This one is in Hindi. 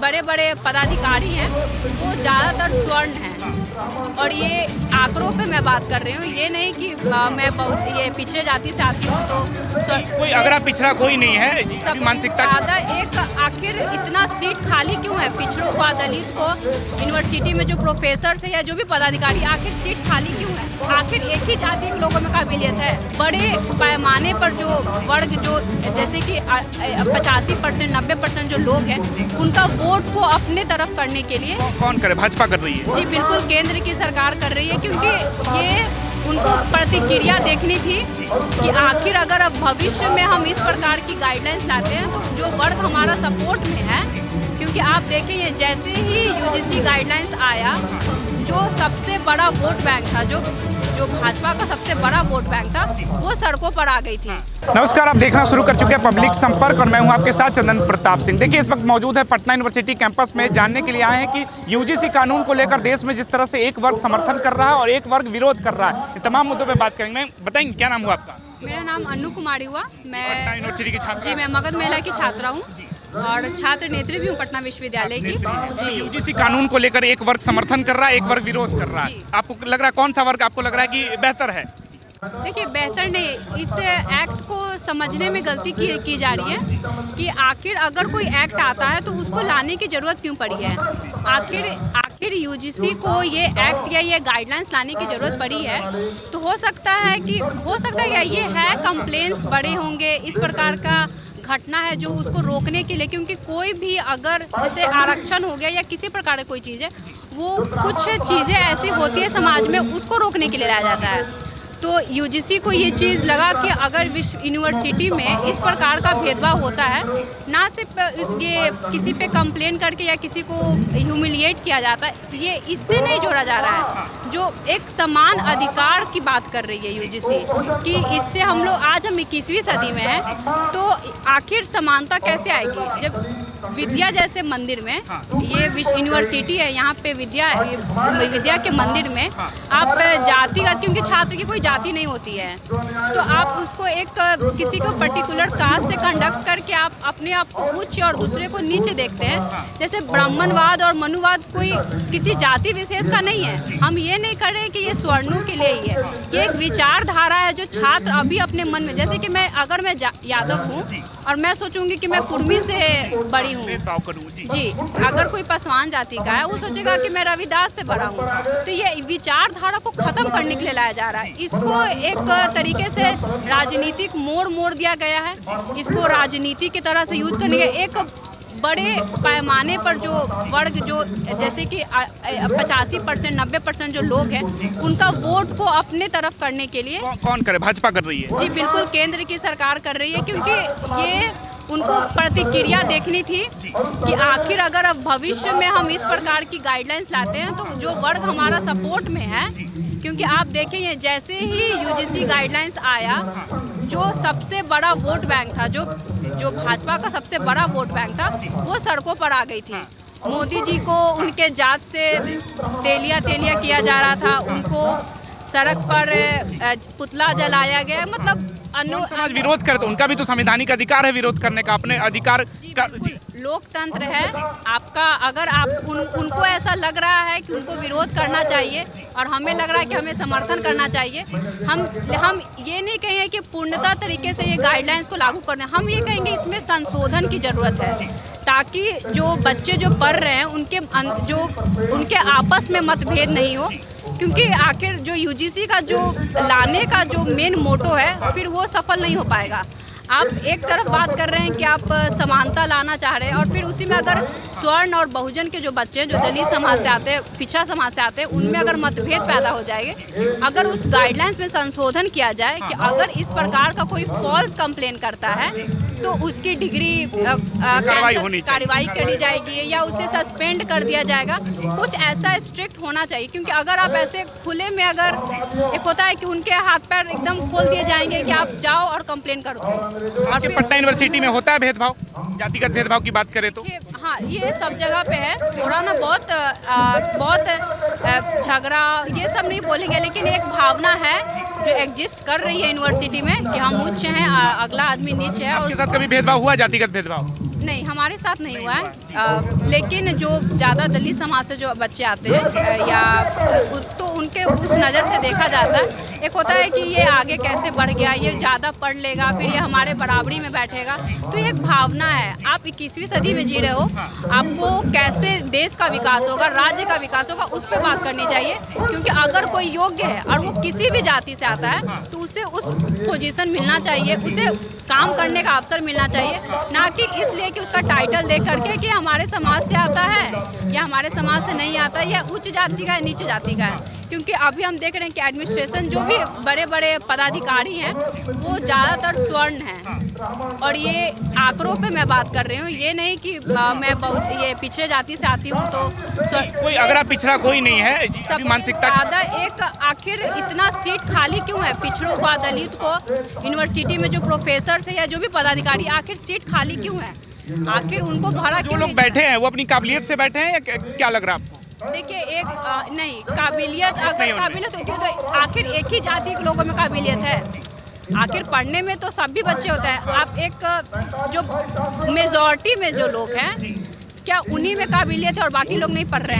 बड़े बड़े पदाधिकारी हैं वो ज़्यादातर स्वर्ण हैं। और ये आंकड़ों पे मैं बात कर रही हूँ, ये नहीं कि मैं बहुत ये पिछड़े जाति से आती हूँ तो कोई अगर आप पिछड़ा कोई नहीं है सब मानसिकता ज़्यादा एक आखिर इतना सीट खाली क्यों है पिछड़ों को, दलित को, यूनिवर्सिटी में जो प्रोफेसर है या जो भी पदाधिकारी, आखिर सीट खाली क्यों है? आखिर एक ही जाति के लोगों में काबिलियत है। बड़े पैमाने पर जो वर्ग जो जैसे कि 85% 90% जो लोग हैं उनका वोट को अपने तरफ करने के लिए कौन करे? भाजपा कर रही है जी बिल्कुल, केंद्र की सरकार कर रही है, क्योंकि ये उनको प्रतिक्रिया देखनी थी कि आखिर अगर अब भविष्य में हम इस प्रकार की गाइडलाइंस लाते हैं तो जो वर्ग हमारा सपोर्ट में है, क्योंकि आप देखेंगे जैसे ही यूजीसी गाइडलाइंस आया, जो सबसे बड़ा वोट बैंक था, जो भाजपा का सबसे बड़ा वोट बैंक था, वो सड़कों पर आ गई थी। नमस्कार, आप देखना शुरू कर चुके हैं पब्लिक संपर्क और मैं हूं आपके साथ चंदन प्रताप सिंह। देखिए, इस वक्त मौजूद है पटना यूनिवर्सिटी कैंपस में। जानने के लिए आए हैं कि यूजीसी कानून को लेकर देश में जिस तरह से एक वर्ग समर्थन कर रहा है और एक वर्ग विरोध कर रहा है, ये तमाम मुद्दों पे बात करेंगे। बताएंगे क्या नाम हुआ आपका? मेरा नाम अनु कुमारी हुआ। मैं पटना यूनिवर्सिटी की छात्रा। जी, मैं मगध महिला की छात्रा हूँ और छात्र नेत्री भी हूँ पटना विश्वविद्यालय की। जी, यूजीसी कानून को लेकर एक वर्ग समर्थन कर रहा है, एक वर्ग विरोध कर रहा है। आपको लग रहा है कौन सा वर्ग आपको लग रहा है कि बेहतर है? देखिए, बेहतर नहीं, इस एक्ट को समझने में गलती की जा रही है कि आखिर अगर कोई एक्ट आता है तो उसको लाने की ज़रूरत क्यों पड़ी है। आखिर यूजीसी को ये एक्ट या ये गाइडलाइंस लाने की ज़रूरत पड़ी है तो हो सकता है या ये है कंप्लेंट्स बड़े होंगे, इस प्रकार का घटना है जो उसको रोकने के लिए, क्योंकि कोई भी अगर जैसे आरक्षण हो गया या किसी प्रकार की कोई चीज़ है, वो कुछ चीज़ें ऐसी होती है समाज में, उसको रोकने के लिए लाया जाता है। तो यूजीसी को ये चीज़ लगा कि अगर विश्व यूनिवर्सिटी में इस प्रकार का भेदभाव होता है, ना सिर्फ ये किसी पे कंप्लेन करके या किसी को ह्यूमिलिएट किया जाता है, ये इससे नहीं जोड़ा जा रहा है। जो एक समान अधिकार की बात कर रही है यूजीसी कि इससे हम लोग आज हम 21वीं सदी में हैं, तो आखिर समानता कैसे आएगी जब विद्या जैसे मंदिर में, ये विश्व यूनिवर्सिटी है, यहाँ पे विद्या के मंदिर में आप जातिगत, क्योंकि छात्र की कोई जाति नहीं होती है, तो आप उसको एक किसी को पर्टिकुलर कास्ट से कंडक्ट करके आप अपने आप को उच्च और दूसरे को नीचे देखते हैं। जैसे ब्राह्मणवाद और मनुवाद कोई किसी जाति विशेष का नहीं है। हम ये नहीं कर रहे कि ये स्वर्णों के लिए ही है, ये एक विचारधारा है जो छात्र अभी अपने मन में, जैसे कि अगर मैं यादव हूँ और मैं सोचूंगी कि मैं कुर्मी से बड़ी हूँ जी, अगर कोई पासवान जाति का है वो सोचेगा कि मैं रविदास से बड़ा हूँ। तो ये विचारधारा को खत्म करने के लिए लाया जा रहा है। इसको एक तरीके से राजनीतिक मोड़ दिया गया है, इसको राजनीति की तरह से यूज करने के एक बड़े पैमाने पर जो वर्ग जो जैसे कि 85% 90% जो लोग हैं उनका वोट को अपने तरफ करने के लिए कौन करे? भाजपा कर रही है। जी बिल्कुल, केंद्र की सरकार कर रही है, क्योंकि ये उनको प्रतिक्रिया देखनी थी कि आखिर अगर अब भविष्य में हम इस प्रकार की गाइडलाइंस लाते हैं तो जो वर्ग हमारा सपोर्ट में है, क्योंकि आप देखेंगे जैसे ही यूजीसी गाइडलाइंस आया, जो सबसे बड़ा वोट बैंक था, जो भाजपा का सबसे बड़ा वोट बैंक था, वो सड़कों पर आ गई थी। मोदी जी को उनके जात से तेलिया किया जा रहा था, उनको सड़क पर पुतला जलाया गया। मतलब समाज विरोध करे तो उनका भी तो संवैधानिक अधिकार है विरोध करने का, अपने अधिकार का। लोकतंत्र है आपका। अगर आप उनको ऐसा लग रहा है कि उनको विरोध करना चाहिए और हमें लग रहा है कि हमें समर्थन करना चाहिए, हम ये नहीं कहेंगे कि पूर्णतः तरीके से ये गाइडलाइंस को लागू करना, हम ये कहेंगे इसमें संशोधन की ज़रूरत है, ताकि जो बच्चे जो पढ़ रहे हैं उनके आपस में मतभेद नहीं हो, क्योंकि आखिर जो यूजीसी का जो लाने का जो मेन मोटो है फिर वो सफल नहीं हो पाएगा। आप एक तरफ बात कर रहे हैं कि आप समानता लाना चाह रहे हैं और फिर उसी में अगर स्वर्ण और बहुजन के जो बच्चे हैं, जो दलित समाज से आते हैं, पिछड़ा समाज से आते हैं, उनमें अगर मतभेद पैदा हो जाएंगे, अगर उस गाइडलाइंस में संशोधन किया जाए कि अगर इस प्रकार का कोई फॉल्स कंप्लेन करता है तो उसकी डिग्री कार्रवाई करी जाएगी या उसे सस्पेंड कर दिया जाएगा। कुछ ऐसा स्ट्रिक्ट होना चाहिए, क्योंकि अगर आप ऐसे खुले में, अगर एक होता है कि उनके हाथ पैर एकदम खोल दिए जाएंगे कि आप जाओ और कंप्लेन कर दो। और फिर पटना यूनिवर्सिटी में होता है भेदभाव, जातिगत भेदभाव की बात करें तो? हाँ, ये सब जगह पे है। थोड़ा ना बहुत झगड़ा ये सब नहीं बोलेंगे, लेकिन एक भावना है जो एग्जिस्ट कर रही है यूनिवर्सिटी में कि हम उच्च हैं, अगला आदमी नीच है। आपके साथ कभी भेदभाव हुआ, जातिगत भेदभाव? नहीं, हमारे साथ नहीं हुआ है, लेकिन जो ज़्यादा दलित समाज से जो बच्चे आते हैं या तो उनके उस नज़र से देखा जाता है। एक होता है कि ये आगे कैसे बढ़ गया, ये ज़्यादा पढ़ लेगा, फिर ये हमारे बराबरी में बैठेगा। तो ये एक भावना है। आप 21वीं सदी में जी रहे हो, आपको कैसे देश का विकास होगा, राज्य का विकास होगा, उस पर बात करनी चाहिए। क्योंकि अगर कोई योग्य है और वो किसी भी जाति से आता है तो उसे उस पोजीशन मिलना चाहिए, उसे काम करने का अवसर मिलना चाहिए, ना कि इसलिए कि उसका टाइटल देख करके कि हमारे समाज से आता है या हमारे समाज से नहीं आता, या उच्च जाति का है नीचे जाति का है। क्योंकि अभी हम देख रहे हैं कि एडमिनिस्ट्रेशन जो भी बड़े बड़े पदाधिकारी हैं वो ज़्यादातर स्वर्ण हैं। और ये आंकड़ों पे मैं बात कर रही हूँ, ये नहीं कि मैं बहुत ये पिछड़े जाति से आती हूँ तो कोई अगर पिछड़ा कोई नहीं है, सब मानसिकता ज़्यादा एक आखिर इतना सीट खाली क्यों है पिछड़ों को, दलित को, यूनिवर्सिटी में जो प्रोफेसर है या जो भी पदाधिकारी, आखिर सीट खाली क्यों है? आखिर उनको भरा जो क्यों लोग नहीं बैठे हैं वो अपनी काबिलियत से बैठे हैं या क्या लग रहा है आपको? देखिए एक नहीं, काबिलियत अगर काबिलियत होती है तो आखिर एक ही जाति के लोगों में काबिलियत है। आखिर पढ़ने में तो सभी बच्चे होते हैं। आप एक जो मेजॉरिटी में जो लोग हैं, क्या उन्हीं में काबिलियत है और बाकी लोग नहीं पढ़ रहे